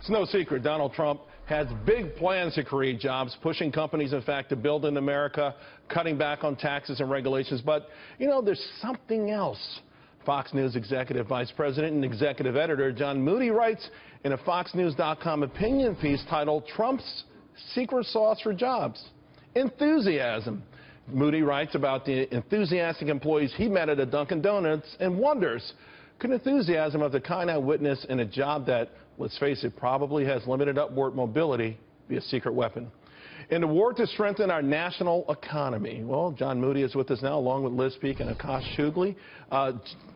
It's no secret Donald Trump has big plans to create jobs, pushing companies, in fact, to build in America, cutting back on taxes and regulations. But, you know, there's something else. Fox News Executive Vice President and Executive Editor John Moody writes in a FoxNews.com opinion piece titled Trump's Secret Sauce for Jobs: Enthusiasm. Moody writes about the enthusiastic employees he met at a Dunkin' Donuts and wonders, could enthusiasm of the kind I witnessed in a job that, let's face it, probably has limited upward mobility be a secret weapon? In the war to strengthen our national economy. Well, John Moody is with us now, along with Liz Peek and Akash Chougule.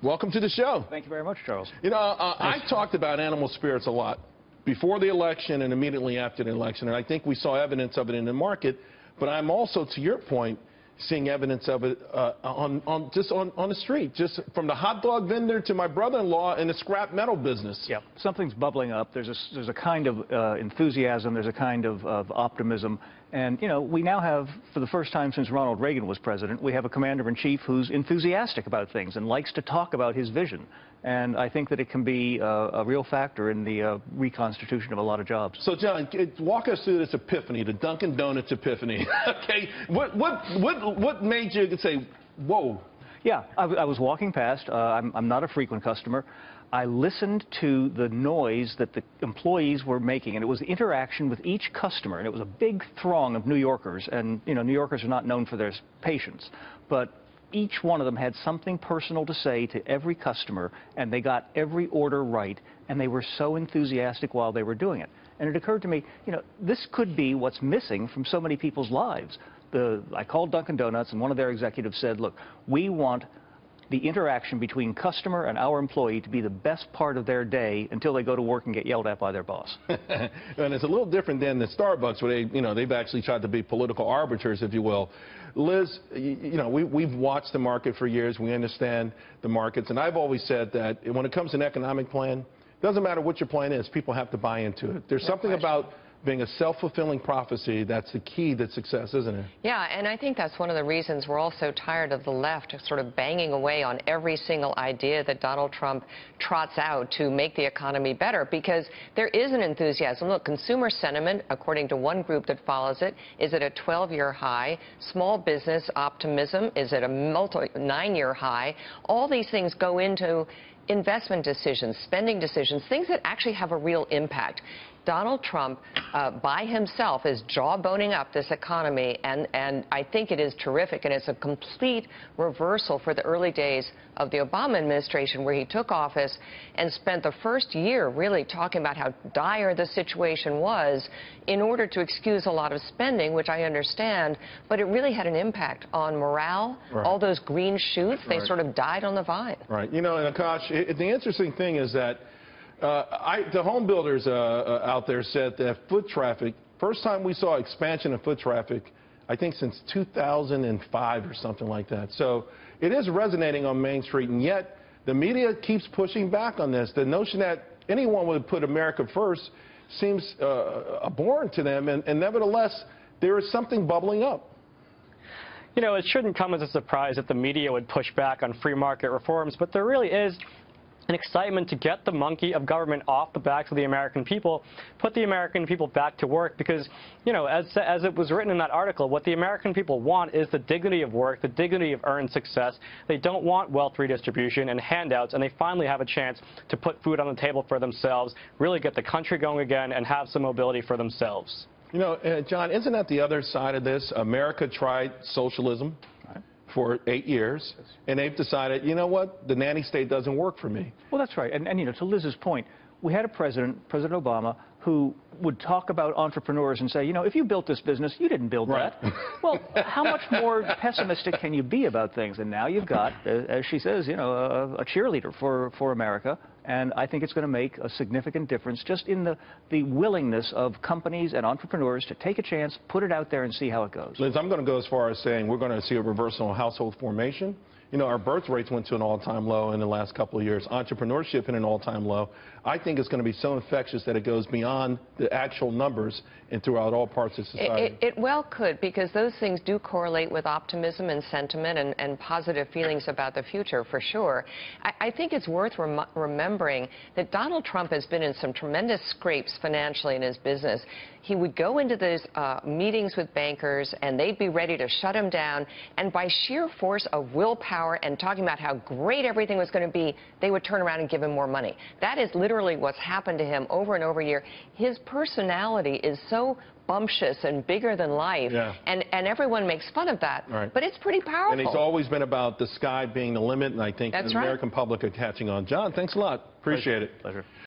Welcome to the show. Thank you very much, Charles. You know, I've talked about animal spirits a lot before the election and immediately after the election, and I think we saw evidence of it in the market. But I'm also, to your point, seeing evidence of it on the street, just from the hot dog vendor to my brother-in-law in the scrap metal business. Yeah, something's bubbling up. There's a kind of enthusiasm. There's a kind of optimism. And, you know, we now have, for the first time since Ronald Reagan was president, we have a commander-in-chief who's enthusiastic about things and likes to talk about his vision. And I think that it can be a real factor in the reconstitution of a lot of jobs. So, John, walk us through this epiphany, the Dunkin' Donuts epiphany. Okay, what made you say, whoa? Yeah, I was walking past. I'm not a frequent customer. I listened to the noise that the employees were making, and it was the interaction with each customer, and it was a big throng of New Yorkers. And, you know, New Yorkers are not known for their patience, but each one of them had something personal to say to every customer, and they got every order right, and they were so enthusiastic while they were doing it. And it occurred to me, you know, this could be what's missing from so many people's lives. I called Dunkin' Donuts, and one of their executives said, look, we want the interaction between customer and our employee to be the best part of their day until they go to work and get yelled at by their boss. And it's a little different than the Starbucks, where they've actually tried to be political arbiters, if you will. Liz, you know, we've watched the market for years. We understand the markets. And I've always said that when it comes to an economic plan, it doesn't matter what your plan is, people have to buy into it. There's something about being a self-fulfilling prophecy that's the key to success, isn't it? Yeah, and I think that's one of the reasons we're all so tired of the left sort of banging away on every single idea that Donald Trump trots out to make the economy better, because there is an enthusiasm. Look, consumer sentiment, according to one group that follows it, is at a 12-year high. Small business optimism is at a 9-year high. All these things go into investment decisions, spending decisions, things that actually have a real impact. Donald Trump, by himself, is jawboning up this economy, and I think it is terrific, and it's a complete reversal for the early days of the Obama administration, where he took office and spent the first year really talking about how dire the situation was in order to excuse a lot of spending, which I understand, but it really had an impact on morale. Right. All those green shoots, they sort of died on the vine. Right. You know, and Akash, the interesting thing is that the home builders out there said that foot traffic, first time we saw expansion of foot traffic, I think since 2005 or something like that. So it is resonating on Main Street, and yet the media keeps pushing back on this. The notion that anyone would put America first seems abhorrent to them, and nevertheless, there is something bubbling up. You know, it shouldn't come as a surprise that the media would push back on free market reforms, but there really is an excitement to get the monkey of government off the backs of the American people, put the American people back to work, because, you know, as it was written in that article, what the American people want is the dignity of work, the dignity of earned success. They don't want wealth redistribution and handouts, and they finally have a chance to put food on the table for themselves, really get the country going again, and have some mobility for themselves. You know, John, isn't that the other side of this? America tried socialism for 8 years, and they've decided, you know what, the nanny state doesn't work for me. Well, that's right. And you know, to Liz's point, we had a President Obama, who would talk about entrepreneurs and say, you know, if you built this business, you didn't build that. Well, how much more pessimistic can you be about things? And now you've got, as she says, you know, a cheerleader for America. And I think it's going to make a significant difference just in the willingness of companies and entrepreneurs to take a chance, put it out there, and see how it goes. Liz, I'm going to go as far as saying we're going to see a reversal in household formation. You know, our birth rates went to an all-time low in the last couple of years. Entrepreneurship hit an all-time low. I think it's going to be so infectious that it goes beyond the actual numbers and throughout all parts of society. It well could, because those things do correlate with optimism and sentiment and positive feelings about the future, for sure. I think it's worth remembering that Donald Trump has been in some tremendous scrapes financially in his business. He would go into those meetings with bankers, and they'd be ready to shut him down, and by sheer force of willpower and talking about how great everything was going to be, they would turn around and give him more money. That is literally what's happened to him over and over a year. His personality is so bumptious and bigger than life, and everyone makes fun of that, but it's pretty powerful. And he's always been about the sky being the limit, and I think the American public are catching on. John, thanks a lot. Appreciate it. Pleasure.